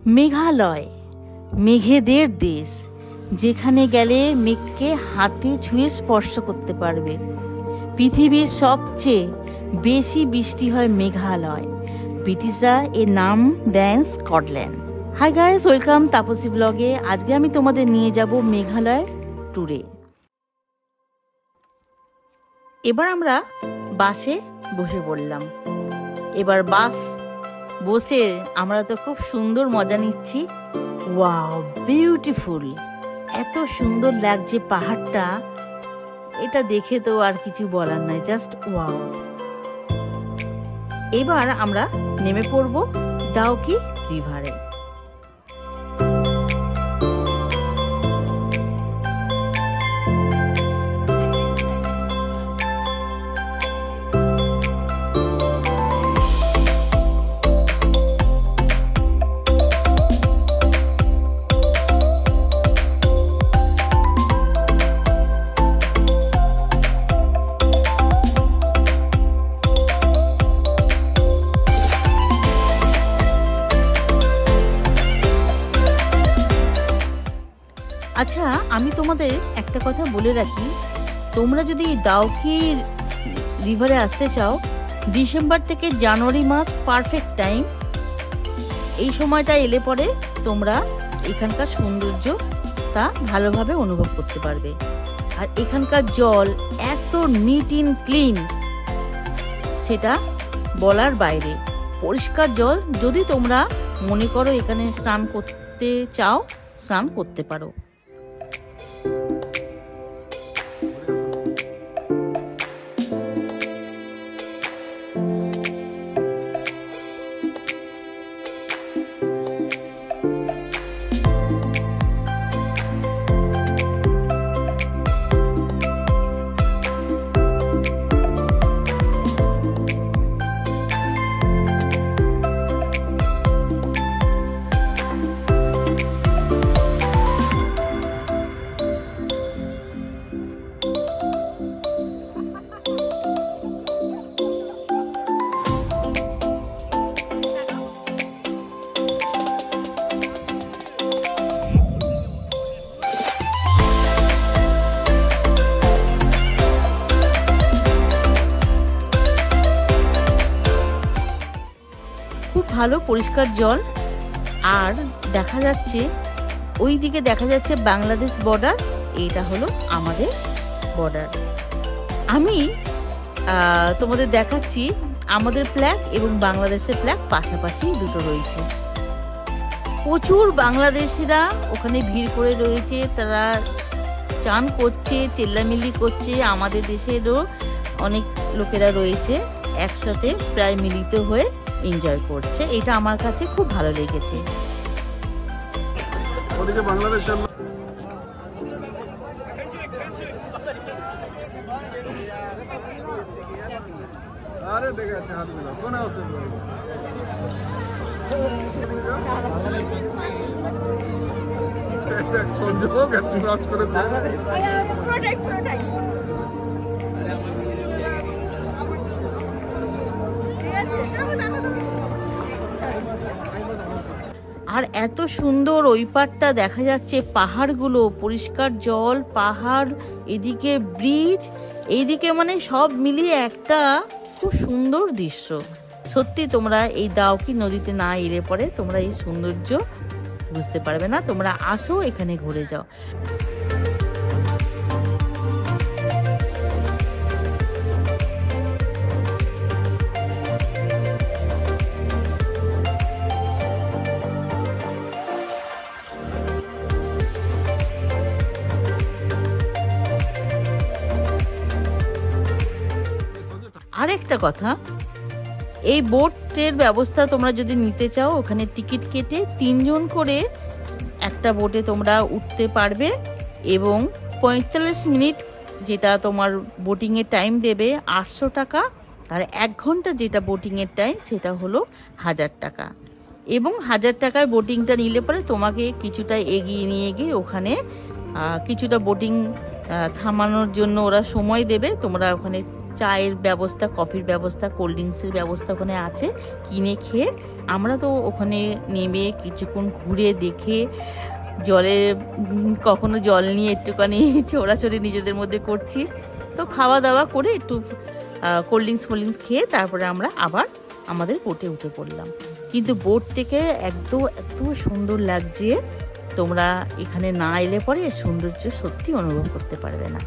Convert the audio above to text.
মেঘালয় মেঘেদের দেশ, যেখানে গেলে মেঘকে হাতে ছুঁয়ে স্পর্শ করতে পারবে। পৃথিবীর সবচেয়ে বেশি বৃষ্টি হয় মেঘালয়। ব্রিটিশরা এর নাম দেন Scotland. Hi guys, welcome Tapasi ব্লগে। আজকে আমি তোমাদের নিয়ে যাব মেঘালয় ট্যুরে। এবার আমরা বাসে বসে পড়লাম। এবার বাস বসে আমরা তো খুব সুন্দর মজা নিচ্ছি। Wow, beautiful! এত সুন্দর লাগছে পাহাড়টা, এটা দেখে তো আর কিছু বলার নাই, জাস্ট ওয়াও। এবার আমরা নেমে পড়ব ডাউকি রিভারে। আচ্ছা, আমি তোমাদের একটা কথা বলে রাখি, তোমরা যদি ডাউকি রিভারে আসতে চাও, ডিসেম্বর থেকে জানুয়ারি মাস পারফেক্ট টাইম। এই সময়টা এলে পরে তোমরা এখানকার সৌন্দর্যটা ভালোভাবে অনুভব করতে পারবে। আর এখানকার জল এত নিট অ্যান্ড ক্লিন, সেটা বলার বাইরে। পরিষ্কার জল, যদি তোমরা মনে করো এখানে স্নান করতে চাও, স্নান করতে পারো। খুব ভালো পরিষ্কার জল। আর দেখা যাচ্ছে ওই দিকে দেখা যাচ্ছে বাংলাদেশ বর্ডার, এইটা হলো আমাদের বর্ডার। আমি তোমাদের দেখাচ্ছি আমাদের ফ্ল্যাগ এবং বাংলাদেশের ফ্ল্যাগ পাশাপাশি দুটো রয়েছে। প্রচুর বাংলাদেশিরা ওখানে ভিড় করে রয়েছে, তারা চান করছে, চেল্লামিল্লি করছে। আমাদের দেশেরও অনেক লোকেরা রয়েছে, একসাথে প্রায় মিলিত হয়ে এনজয় করছে। এটা আমার কাছে খুব ভালো লেগেছে। ওদিকে বাংলাদেশ আরে দেখে আছে হাত মিলা কোন আছে দেখ সংযোগ আছে রাজ করেছে। আর এত সুন্দর ওই পাড়টা দেখা যাচ্ছে, পাহাড়গুলো, পরিষ্কার জল, পাহাড়, এদিকে ব্রিজ, এইদিকে মানে সব মিলিয়ে একটা খুব সুন্দর দৃশ্য। সত্যি তোমরা এই ডাউকি নদীতে না এলে পরে তোমরা এই সৌন্দর্য বুঝতে পারবে না। তোমরা আসো, এখানে ঘুরে যাও। আরেকটা কথা, এই বোটের ব্যবস্থা তোমরা যদি নিতে চাও, ওখানে টিকিট কেটে 3 জন করে একটা বোটে তোমরা উঠতে পারবে এবং 45 মিনিট যেটা তোমার বোটিংয়ের টাইম দেবে 800 টাকা, আর 1 ঘন্টা যেটা বোটিংয়ের টাইম সেটা হলো 1000 টাকা। এবং 1000 টাকায় বোটিংটা নিলে পরে তোমাকে কিছুটা এগিয়ে নিয়ে গিয়ে ওখানে কিছুটা বোটিং থামানোর জন্য ওরা সময় দেবে, তোমরা ওখানে চায়ের ব্যবস্থা, কফির ব্যবস্থা, কোল্ড ড্রিঙ্কসের ব্যবস্থা ওখানে আছে। কিনে খেয়ে আমরা তো ওখানে নেমে কিছুক্ষণ ঘুরে দেখে জলে কখনো জল নিয়ে একটুখানি ছোড়াছড়ি নিজেদের মধ্যে করছি। তো খাওয়া দাওয়া করে একটু কোল্ড ড্রিঙ্কস খেয়ে তারপরে আমরা আবার আমাদের বোটে উঠে পড়লাম। কিন্তু বোট থেকে এত সুন্দর লাগছে, তোমরা এখানে না এলে পরে সৌন্দর্য সত্যি অনুভব করতে পারবে না।